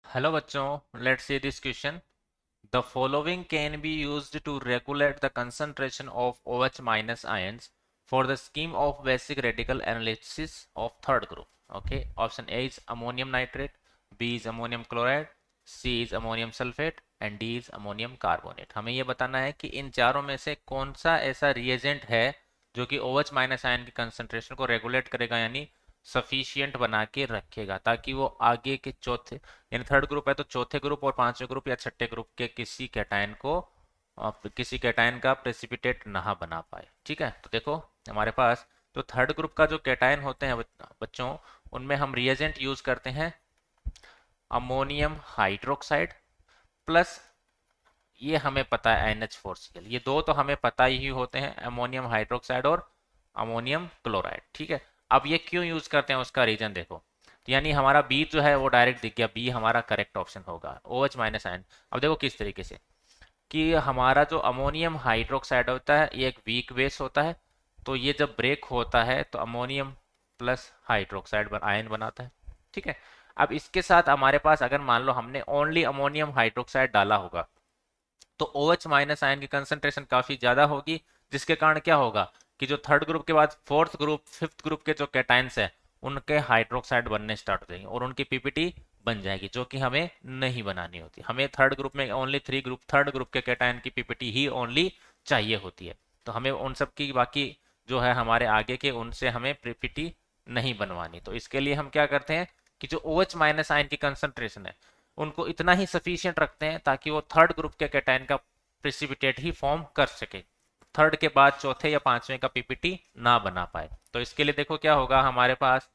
Hello बच्चों, let's see this question. The following can be used to regulate the concentration of OH minus ions for the scheme of basic radical analysis of third group. Okay, option A is ammonium nitrate, B is ammonium chloride, C is ammonium sulfate and D is ammonium carbonate. हमें ये बताना है कि इन चारों में से कौन सा ऐसा रिएजेंट है जो कि OH माइनस आयन की कंसंट्रेशन को रेगुलेट करेगा, यानी सफिशियंट बना के रखेगा, ताकि वो आगे के चौथे यानी थर्ड ग्रुप है तो चौथे ग्रुप और पांचवें ग्रुप या छठे ग्रुप के किसी कैटायन को किसी कैटायन का प्रेसिपिटेट ना बना पाए। ठीक है, तो देखो हमारे पास तो थर्ड ग्रुप का जो कैटायन होते हैं बच्चों, उनमें हम रिएजेंट यूज करते हैं अमोनियम हाइड्रोक्साइड प्लस, ये हमें पता है NH4Cl। ये दो तो हमें पता ही होते हैं, अमोनियम हाइड्रोक्साइड और अमोनियम क्लोराइड। ठीक है, अब ये क्यों यूज करते हैं उसका रीजन देखो। तो यानी हमारा बी जो है वो डायरेक्ट दिख गया, बी हमारा करेक्ट ऑप्शन होगा, OH माइनस आयन। अब देखो किस तरीके से कि हमारा जो अमोनियम हाइड्रोक्साइड होता है ये एक वीक बेस होता है, तो ये जब ब्रेक होता है तो अमोनियम प्लस हाइड्रोक्साइड आयन बनाता है। ठीक है, अब इसके साथ हमारे पास अगर मान लो हमने ओनली अमोनियम हाइड्रोक्साइड डाला होगा तो OH माइनस आयन की कंसंट्रेशन काफी ज्यादा होगी, जिसके कारण क्या होगा कि जो थर्ड ग्रुप के बाद फोर्थ ग्रुप फिफ्थ ग्रुप के जो कैटाइंस है उनके हाइड्रोक्साइड बनने स्टार्ट हो जाएंगे और उनकी पीपीटी बन जाएगी, जो कि हमें नहीं बनानी होती। हमें थर्ड ग्रुप में only three group third group के कैटायन की पीपीटी ही ओनली चाहिए होती है, तो हमें उन सब की बाकी जो है हमारे आगे के उनसे हमें पीपीटी नहीं बनवानी। तो इसके लिए हम क्या करते हैं कि जो OH माइनस आयन की कंसंट्रेशन है उनको इतना ही सफिशियंट रखते हैं ताकि वो थर्ड ग्रुप के कैटायन का प्रेसिपिटेट ही फॉर्म कर सके, थर्ड के बाद चौथे या पांचवें का पीपीटी ना बना पाए। तो इसके लिए देखो क्या होगा हमारे पास,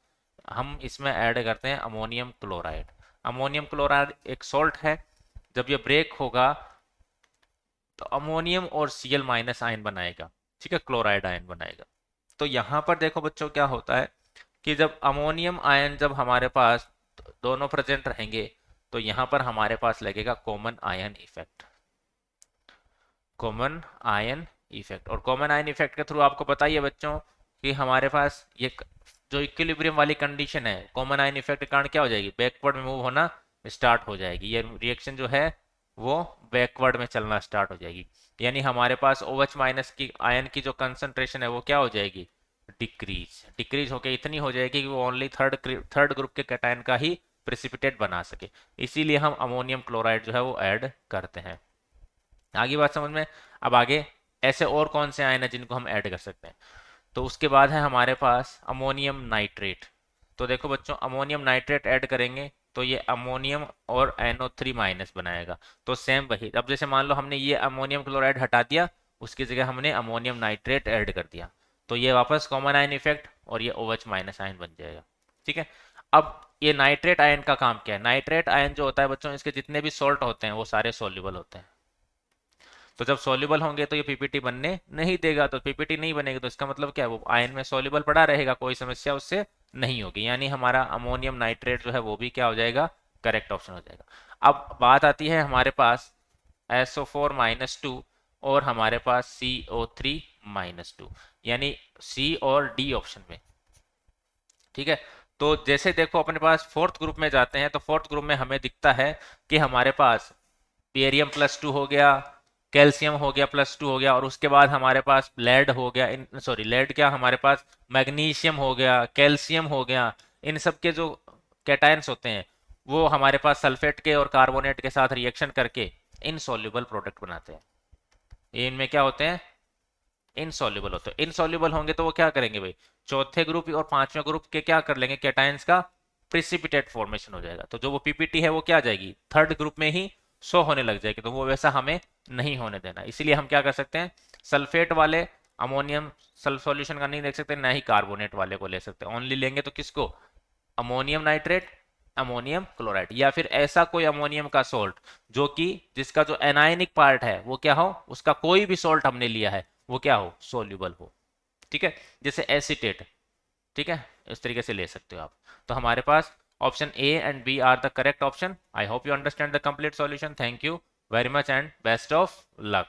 हम इसमें ऐड करते हैं अमोनियम क्लोराइड। अमोनियम क्लोराइड एक सॉल्ट है, जब ये ब्रेक होगा तो अमोनियम और Cl माइनस आयन बनाएगा। ठीक है, क्लोराइड आयन बनाएगा। तो यहां पर देखो बच्चों क्या होता है कि जब अमोनियम आयन जब हमारे पास दोनों प्रेजेंट रहेंगे तो यहां पर हमारे पास लगेगा common ion effect, common ion effect. और कॉमन आयन इफेक्ट के थ्रू आपको पता ही है बच्चों कि हमारे पास ये जो इक्विलिब्रियम वाली कंडीशन है, कॉमन आयन इफेक्ट के कारण क्या हो जाएगी, बैकवर्ड में मूव होना स्टार्ट हो जाएगी। ये रिएक्शन जो है वो बैकवर्ड में चलना स्टार्ट हो जाएगी, यानी हमारे पास OH माइनस की आयन की जो कंसंट्रेशन है वो क्या हो जाएगी, डिक्रीज डिक्रीज होकर इतनी हो जाएगी कि वो ओनली थर्ड ग्रुप के कैटायन का ही प्रेसिपिटेट बना सके। इसीलिए हम अमोनियम क्लोराइड जो है वो ऐड करते हैं। आगे बात समझ में। अब आगे ऐसे और कौन से आयन है जिनको हम ऐड कर सकते हैं, तो उसके बाद है हमारे पास अमोनियम नाइट्रेट। तो देखो बच्चों अमोनियम नाइट्रेट ऐड करेंगे तो ये अमोनियम और NO3 माइनस बनाएगा। तो सेम वही, अब जैसे मान लो हमने ये अमोनियम क्लोराइड हटा दिया, उसकी जगह हमने अमोनियम नाइट्रेट ऐड कर दिया, तो ये वापस कॉमन आयन इफेक्ट और ये OH माइनस आयन बन जाएगा। ठीक है, अब ये नाइट्रेट आयन का काम क्या है, नाइट्रेट आयन जो होता है बच्चों इसके जितने भी सॉल्ट होते हैं वो सारे सोल्यूबल होते हैं। तो जब सॉल्युबल होंगे तो ये पीपीटी बनने नहीं देगा, तो पीपीटी नहीं बनेगी तो इसका मतलब क्या है, वो आयन में सॉल्युबल पड़ा रहेगा, कोई समस्या उससे नहीं होगी, यानी हमारा अमोनियम नाइट्रेट जो है वो भी क्या हो जाएगा, करेक्ट ऑप्शन हो जाएगा। अब बात आती है हमारे पास SO4-2 और हमारे पास CO3-2, यानी C और D ऑप्शन में। ठीक है, तो जैसे देखो अपने पास फोर्थ ग्रुप में जाते हैं तो फोर्थ ग्रुप में हमें दिखता है कि हमारे पास बेरियम +2 हो गया, कैल्शियम हो गया +2 हो गया, और उसके बाद हमारे पास लेड हो गया, सॉरी लेड क्या, हमारे पास मैग्नीशियम हो गया, कैल्शियम हो गया। इन सब के जो कैटायंस होते हैं वो हमारे पास सल्फेट के और कार्बोनेट के साथ रिएक्शन करके इनसॉल्युबल प्रोडक्ट बनाते हैं। ये इनमें क्या होते हैं, इनसॉल्युबल होते हैं। इनसॉल्युबल होंगे तो वो क्या करेंगे भाई, चौथे ग्रुप और पांचवें ग्रुप के क्या कर लेंगे, कैटायंस का प्रिसिपिटेट फॉर्मेशन हो जाएगा। तो जो वो पीपीटी है वो क्या आ जाएगी, थर्ड ग्रुप में ही शो होने लग जाएगी, तो वो वैसा हमें नहीं होने देना। इसीलिए हम क्या कर सकते हैं, सल्फेट वाले अमोनियम सॉल्यूशन का नहीं देख सकते, ना ही कार्बोनेट वाले को ले सकते हैं। ओनली लेंगे तो किसको, अमोनियम नाइट्रेट, अमोनियम क्लोराइड, या फिर ऐसा कोई अमोनियम का सॉल्ट जो कि जिसका जो एनायनिक पार्ट है वो क्या हो, उसका कोई भी सॉल्ट हमने लिया है वो क्या हो, सोल्यूबल हो। ठीक है, जैसे एसिटेट। ठीक है, इस तरीके से ले सकते हो आप। तो हमारे पास option A and B are the correct option. I hope you understand the complete solution. Thank you very much and best of luck.